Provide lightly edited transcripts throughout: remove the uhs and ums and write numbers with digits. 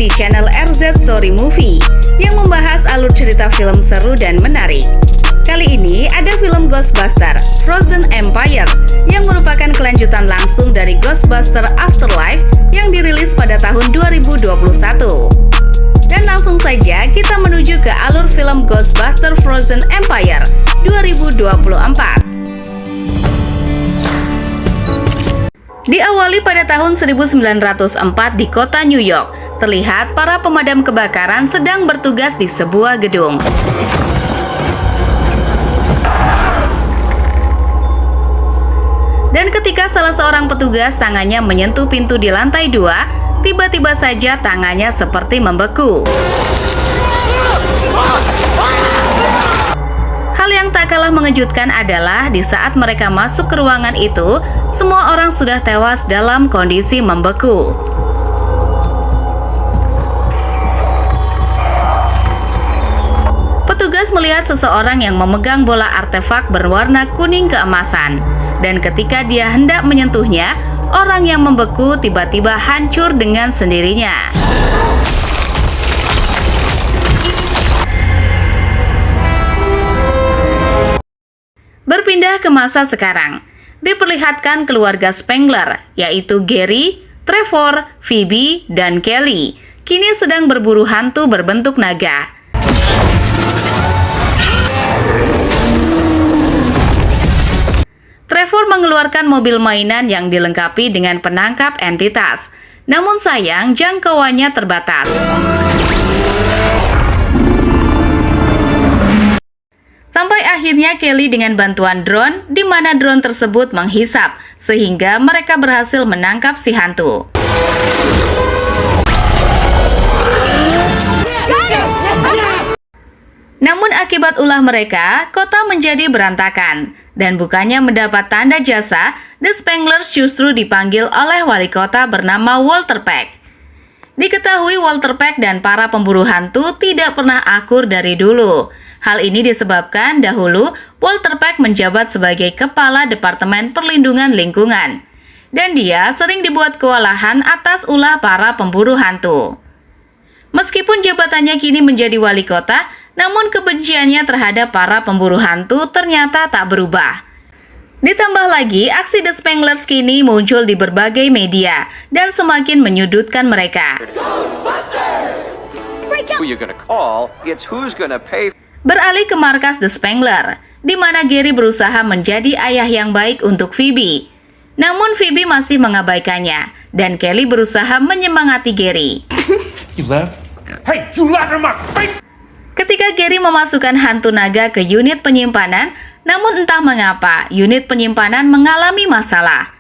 di channel RZ Story Movie yang membahas alur cerita film seru dan menarik. Kali ini ada film Ghostbuster Frozen Empire yang merupakan kelanjutan langsung dari Ghostbuster Afterlife yang dirilis pada tahun 2021. Dan langsung saja kita menuju ke alur film Ghostbuster Frozen Empire 2024. Diawali pada tahun 1904 di kota New York, terlihat para pemadam kebakaran sedang bertugas di sebuah gedung. Dan ketika salah seorang petugas tangannya menyentuh pintu di lantai 2, tiba-tiba saja tangannya seperti membeku. Hal yang tak kalah mengejutkan adalah di saat mereka masuk ke ruangan itu, semua orang sudah tewas dalam kondisi membeku. Petugas melihat seseorang yang memegang bola artefak berwarna kuning keemasan, dan ketika dia hendak menyentuhnya, orang yang membeku tiba-tiba hancur dengan sendirinya. Berpindah ke masa sekarang, diperlihatkan keluarga Spengler, yaitu Gary, Trevor, Phoebe, dan Kelly, kini sedang berburu hantu berbentuk naga. Trevor mengeluarkan mobil mainan yang dilengkapi dengan penangkap entitas, namun sayang jangkauannya terbatas. Sampai akhirnya Kelly dengan bantuan drone, di mana drone tersebut menghisap, sehingga mereka berhasil menangkap si hantu. Namun akibat ulah mereka, kota menjadi berantakan. Dan bukannya mendapat tanda jasa, The Spenglers justru dipanggil oleh wali kota bernama Walter Peck. Diketahui Walter Peck dan para pemburu hantu tidak pernah akur dari dulu. Hal ini disebabkan dahulu Walter Peck menjabat sebagai Kepala Departemen Perlindungan Lingkungan. Dan dia sering dibuat kewalahan atas ulah para pemburu hantu. Meskipun jabatannya kini menjadi wali kota, namun kebenciannya terhadap para pemburu hantu ternyata tak berubah. Ditambah lagi, aksi The Spenglers kini muncul di berbagai media dan semakin menyudutkan mereka. Beralih ke markas The Spengler, di mana Gary berusaha menjadi ayah yang baik untuk Phoebe. Namun Phoebe masih mengabaikannya, dan Kelly berusaha menyemangati Gary. Ketika Gary memasukkan hantu naga ke unit penyimpanan, namun entah mengapa unit penyimpanan mengalami masalah.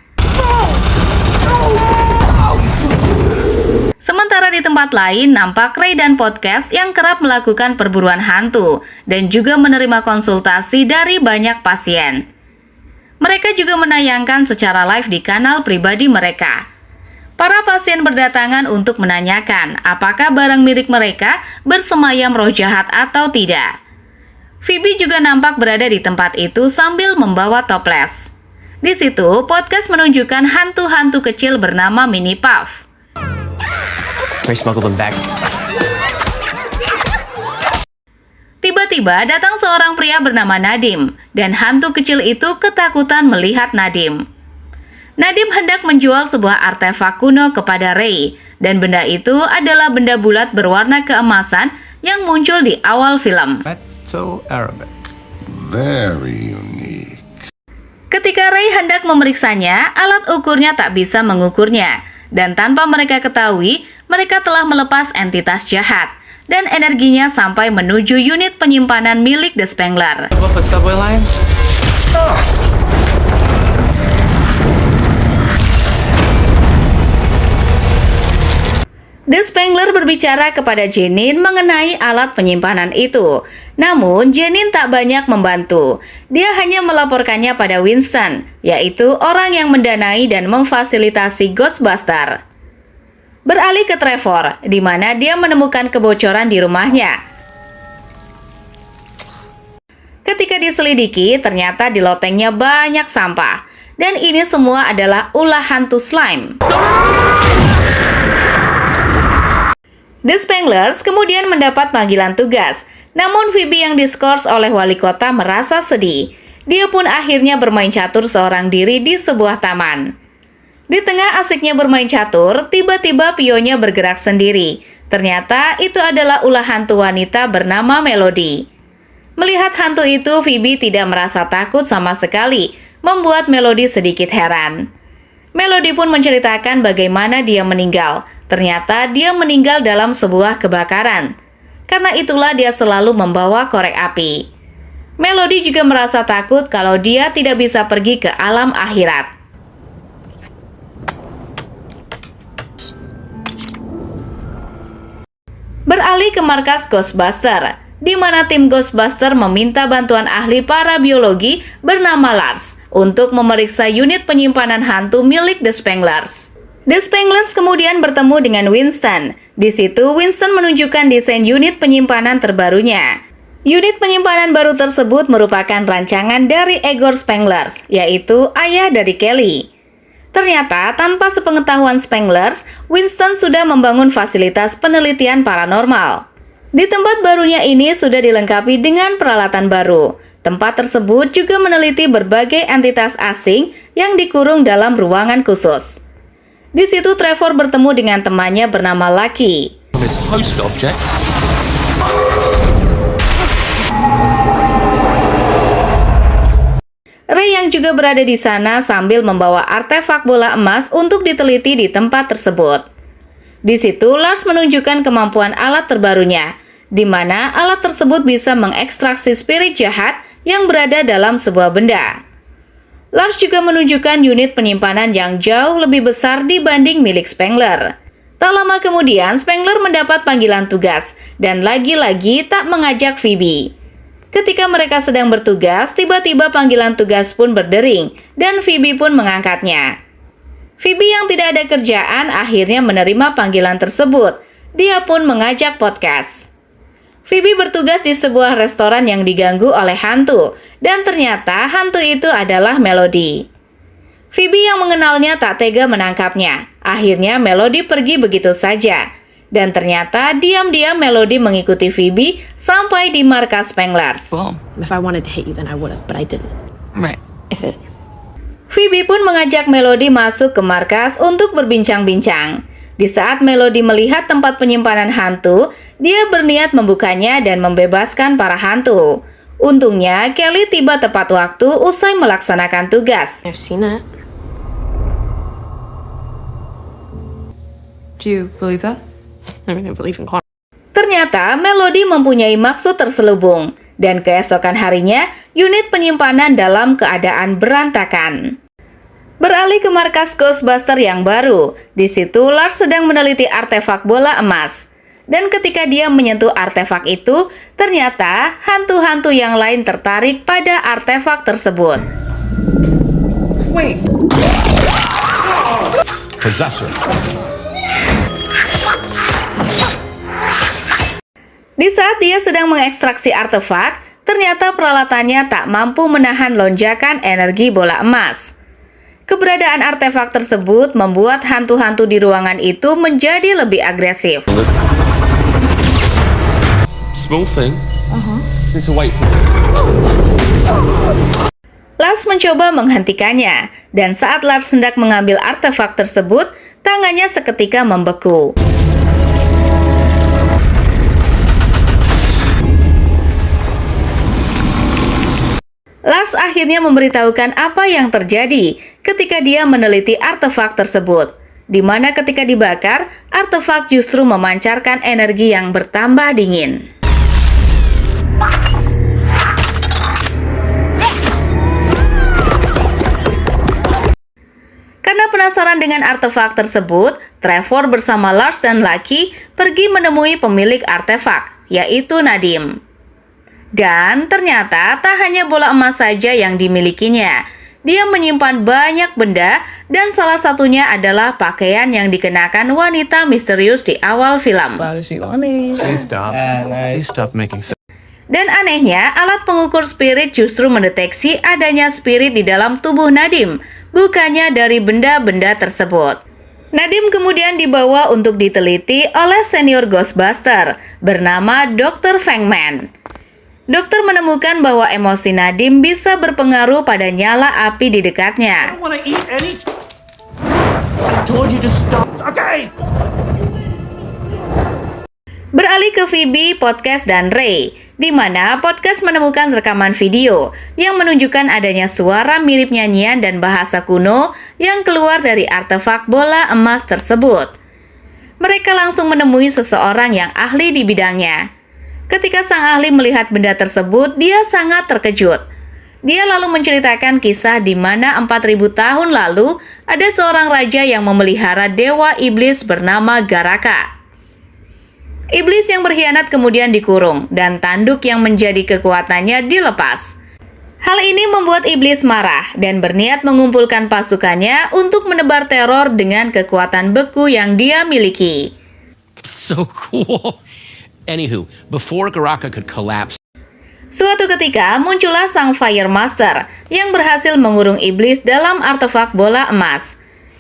Sementara di tempat lain nampak Ray dan Podcast yang kerap melakukan perburuan hantu dan juga menerima konsultasi dari banyak pasien. Mereka juga menayangkan secara live di kanal pribadi mereka. Para pasien berdatangan untuk menanyakan apakah barang milik mereka bersemayam roh jahat atau tidak. Phoebe juga nampak berada di tempat itu sambil membawa toples. Di situ, Podcast menunjukkan hantu-hantu kecil bernama Mini Puff. Tiba-tiba datang seorang pria bernama Nadim, dan hantu kecil itu ketakutan melihat Nadim. Nadim hendak menjual sebuah artefak kuno kepada Ray, dan benda itu adalah benda bulat berwarna keemasan yang muncul di awal film. Very unique. Ketika Ray hendak memeriksanya, alat ukurnya tak bisa mengukurnya, dan tanpa mereka ketahui, mereka telah melepas entitas jahat, dan energinya sampai menuju unit penyimpanan milik The Spengler. The Spengler berbicara kepada Janine mengenai alat penyimpanan itu. Namun, Janine tak banyak membantu. Dia hanya melaporkannya pada Winston, yaitu orang yang mendanai dan memfasilitasi Ghostbuster. Beralih ke Trevor, di mana dia menemukan kebocoran di rumahnya. Ketika diselidiki, ternyata di lotengnya banyak sampah. Dan ini semua adalah ulah hantu slime. The Spanglers kemudian mendapat panggilan tugas, namun Phoebe yang diskors oleh wali kota merasa sedih. Dia pun akhirnya bermain catur seorang diri di sebuah taman. Di tengah asiknya bermain catur, tiba-tiba pionnya bergerak sendiri. Ternyata itu adalah ulah hantu wanita bernama Melody. Melihat hantu itu, Phoebe tidak merasa takut sama sekali, membuat Melody sedikit heran. Melody pun menceritakan bagaimana dia meninggal. Ternyata dia meninggal dalam sebuah kebakaran. Karena itulah dia selalu membawa korek api. Melody juga merasa takut kalau dia tidak bisa pergi ke alam akhirat. Beralih ke markas Ghostbuster, di mana tim Ghostbuster meminta bantuan ahli parabiologi bernama Lars untuk memeriksa unit penyimpanan hantu milik The Spanglers. The Spanglers kemudian bertemu dengan Winston. Di situ Winston menunjukkan desain unit penyimpanan terbarunya. Unit penyimpanan baru tersebut merupakan rancangan dari Igor Spanglers, yaitu ayah dari Kelly. Ternyata, tanpa sepengetahuan Spanglers, Winston sudah membangun fasilitas penelitian paranormal. Di tempat barunya ini sudah dilengkapi dengan peralatan baru. Tempat tersebut juga meneliti berbagai entitas asing yang dikurung dalam ruangan khusus. Di situ Trevor bertemu dengan temannya bernama Lucky. Host object. Ray yang juga berada di sana sambil membawa artefak bola emas untuk diteliti di tempat tersebut. Di situ Lars menunjukkan kemampuan alat terbarunya, di mana alat tersebut bisa mengekstraksi spirit jahat yang berada dalam sebuah benda. Lars juga menunjukkan unit penyimpanan yang jauh lebih besar dibanding milik Spengler. Tak lama kemudian Spengler mendapat panggilan tugas dan lagi-lagi tak mengajak Phoebe. Ketika mereka sedang bertugas, tiba-tiba panggilan tugas pun berdering dan Phoebe pun mengangkatnya. Phoebe yang tidak ada kerjaan akhirnya menerima panggilan tersebut. Dia pun mengajak podcast. Phoebe bertugas di sebuah restoran yang diganggu oleh hantu, dan ternyata hantu itu adalah Melody. Phoebe yang mengenalnya tak tega menangkapnya. Akhirnya Melody pergi begitu saja. Dan ternyata diam-diam Melody mengikuti Phoebe sampai di markas Spanglers. Well, if I wanted to hate you, then I would have, but I didn't. Right. Phoebe pun mengajak Melody masuk ke markas untuk berbincang-bincang. Di saat Melody melihat tempat penyimpanan hantu, dia berniat membukanya dan membebaskan para hantu. Untungnya, Kelly tiba tepat waktu usai melaksanakan tugas. I've seen it. Do you believe that? I mean, I believe in karma. Ternyata Melody mempunyai maksud terselubung, dan keesokan harinya unit penyimpanan dalam keadaan berantakan. Beralih ke markas Ghostbuster yang baru, di situ Lars sedang meneliti artefak bola emas. Dan ketika dia menyentuh artefak itu, ternyata hantu-hantu yang lain tertarik pada artefak tersebut. Wait. Possessor. Di saat dia sedang mengekstraksi artefak, ternyata peralatannya tak mampu menahan lonjakan energi bola emas. Keberadaan artefak tersebut membuat hantu-hantu di ruangan itu menjadi lebih agresif. Small thing. Need to wait for. Lars mencoba menghentikannya, dan saat Lars hendak mengambil artefak tersebut, tangannya seketika membeku. Lars akhirnya memberitahukan apa yang terjadi ketika dia meneliti artefak tersebut, di mana ketika dibakar, artefak justru memancarkan energi yang bertambah dingin. Karena penasaran dengan artefak tersebut, Trevor bersama Lars dan Lucky pergi menemui pemilik artefak, yaitu Nadim. Dan ternyata tak hanya bola emas saja yang dimilikinya. Dia menyimpan banyak benda dan salah satunya adalah pakaian yang dikenakan wanita misterius di awal film. Please stop making sense. Dan anehnya, alat pengukur spirit justru mendeteksi adanya spirit di dalam tubuh Nadim, bukannya dari benda-benda tersebut. Nadim kemudian dibawa untuk diteliti oleh senior Ghostbuster bernama Dr. Fangman. Dokter menemukan bahwa emosi Nadim bisa berpengaruh pada nyala api di dekatnya. want to eat any. I told you to stop. Okay. Beralih ke Phoebe, Podcast, dan Ray, di mana Podcast menemukan rekaman video yang menunjukkan adanya suara mirip nyanyian dan bahasa kuno yang keluar dari artefak bola emas tersebut. Mereka langsung menemui seseorang yang ahli di bidangnya. Ketika sang ahli melihat benda tersebut, dia sangat terkejut. Dia lalu menceritakan kisah di mana 4000 tahun lalu ada seorang raja yang memelihara dewa iblis bernama Garaka. Iblis yang berkhianat kemudian dikurung dan tanduk yang menjadi kekuatannya dilepas. Hal ini membuat iblis marah dan berniat mengumpulkan pasukannya untuk menebar teror dengan kekuatan beku yang dia miliki. So cool. Anywho, before Garaka could collapse, Suatu ketika muncullah sang Fire Master yang berhasil mengurung iblis dalam artefak bola emas.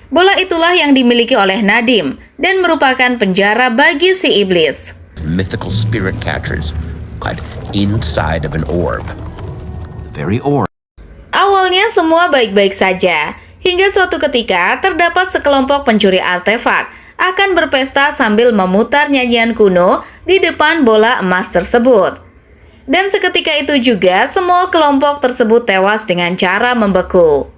Bola itulah yang dimiliki oleh Nadim dan merupakan penjara bagi si iblis. mythical spirit catchers got inside of an orb. The very orb. Awalnya semua baik-baik saja, hingga suatu ketika terdapat sekelompok pencuri artefak akan berpesta sambil memutar nyanyian kuno di depan bola emas tersebut. Dan seketika itu juga semua kelompok tersebut tewas dengan cara membeku.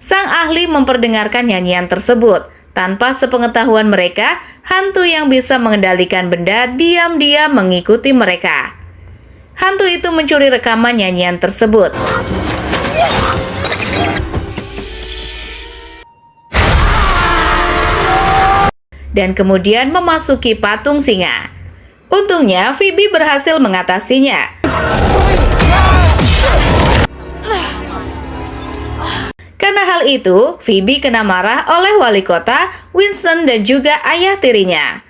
Sang ahli memperdengarkan nyanyian tersebut. Tanpa sepengetahuan mereka, hantu yang bisa mengendalikan benda diam-diam mengikuti mereka. Hantu itu mencuri rekaman nyanyian tersebut. Dan kemudian memasuki patung singa. Untungnya, Phoebe berhasil mengatasinya. Karena hal itu, Phoebe kena marah oleh wali kota, Winston, dan juga ayah tirinya.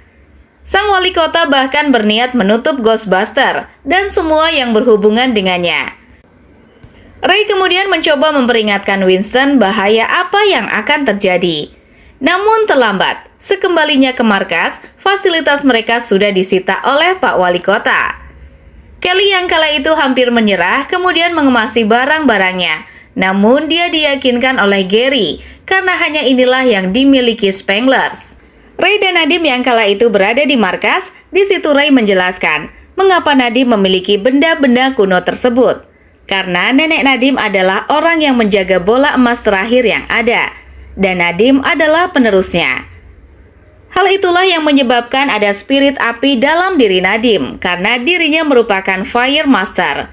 Sang wali kota bahkan berniat menutup Ghostbuster dan semua yang berhubungan dengannya. Ray kemudian mencoba memperingatkan Winston bahaya apa yang akan terjadi. Namun terlambat, sekembalinya ke markas, fasilitas mereka sudah disita oleh Pak Wali Kota. Kelly yang kala itu hampir menyerah kemudian mengemasi barang-barangnya. Namun dia diyakinkan oleh Gary karena hanya inilah yang dimiliki Spanglers. Ray dan Nadim yang kala itu berada di markas, di situ Ray menjelaskan mengapa Nadim memiliki benda-benda kuno tersebut. Karena nenek Nadim adalah orang yang menjaga bola emas terakhir yang ada, dan Nadim adalah penerusnya. Hal itulah yang menyebabkan ada spirit api dalam diri Nadim, karena dirinya merupakan Fire Master.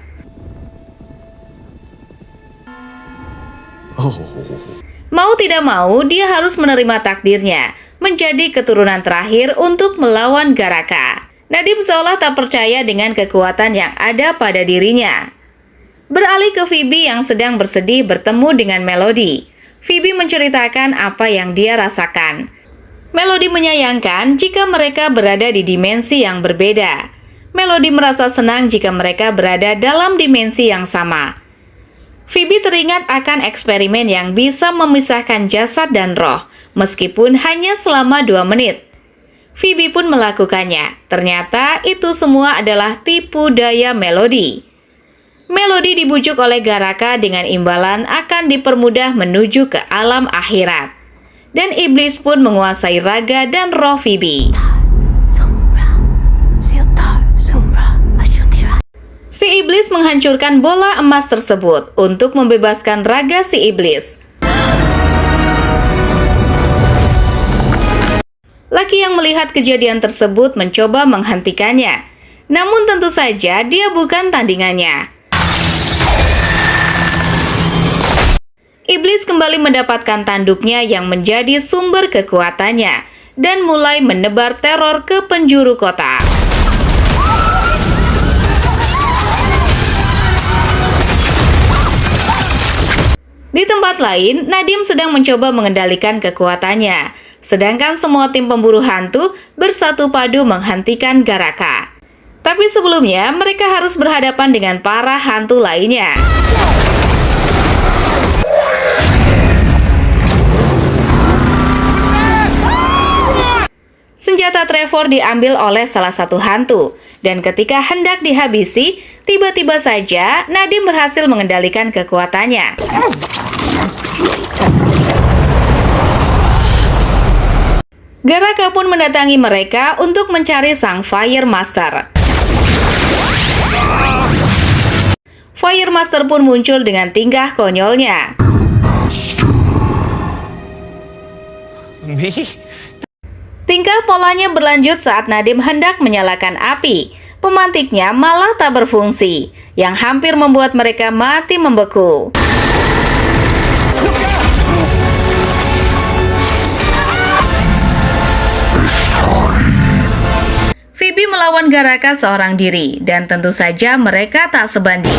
Mau tidak mau, dia harus menerima takdirnya, menjadi keturunan terakhir untuk melawan Garaka. Nadim seolah tak percaya dengan kekuatan yang ada pada dirinya. Beralih ke Phoebe yang sedang bersedih bertemu dengan Melody. Phoebe menceritakan apa yang dia rasakan. Melody menyayangkan jika mereka berada di dimensi yang berbeda. Melody merasa senang jika mereka berada dalam dimensi yang sama. Phoebe teringat akan eksperimen yang bisa memisahkan jasad dan roh, meskipun hanya selama 2 menit. Phoebe pun melakukannya. Ternyata itu semua adalah tipu daya Melody. Melody dibujuk oleh Garaka dengan imbalan akan dipermudah menuju ke alam akhirat. Dan iblis pun menguasai raga dan roh Phoebe. Si iblis menghancurkan bola emas tersebut untuk membebaskan raga si iblis. Laki yang melihat kejadian tersebut mencoba menghentikannya. Namun tentu saja dia bukan tandingannya. Iblis kembali mendapatkan tanduknya yang menjadi sumber kekuatannya dan mulai menebar teror ke penjuru kota. Di tempat lain, Nadim sedang mencoba mengendalikan kekuatannya, sedangkan semua tim pemburu hantu bersatu padu menghentikan Garaka. Tapi sebelumnya, mereka harus berhadapan dengan para hantu lainnya. Senjata Trevor diambil oleh salah satu hantu, dan ketika hendak dihabisi, tiba-tiba saja Nadim berhasil mengendalikan kekuatannya. Garaka pun mendatangi mereka untuk mencari sang Fire Master. Fire Master pun muncul dengan tingkah konyolnya. Me? Tingkah polanya berlanjut saat Nadim hendak menyalakan api. Pemantiknya malah tak berfungsi, yang hampir membuat mereka mati membeku. Phoebe melawan Garaka seorang diri, dan tentu saja mereka tak sebanding.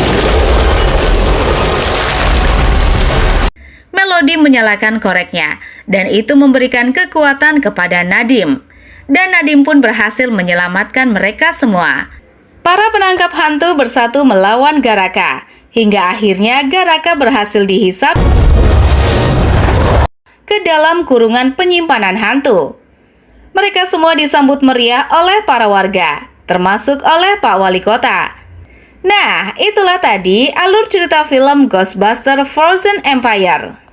Melody menyalakan koreknya, dan itu memberikan kekuatan kepada Nadim. Dan Nadim pun berhasil menyelamatkan mereka semua. Para penangkap hantu bersatu melawan Garaka, hingga akhirnya Garaka berhasil dihisap ke dalam kurungan penyimpanan hantu. Mereka semua disambut meriah oleh para warga, termasuk oleh Pak Wali Kota. Nah, itulah tadi alur cerita film Ghostbusters Frozen Empire.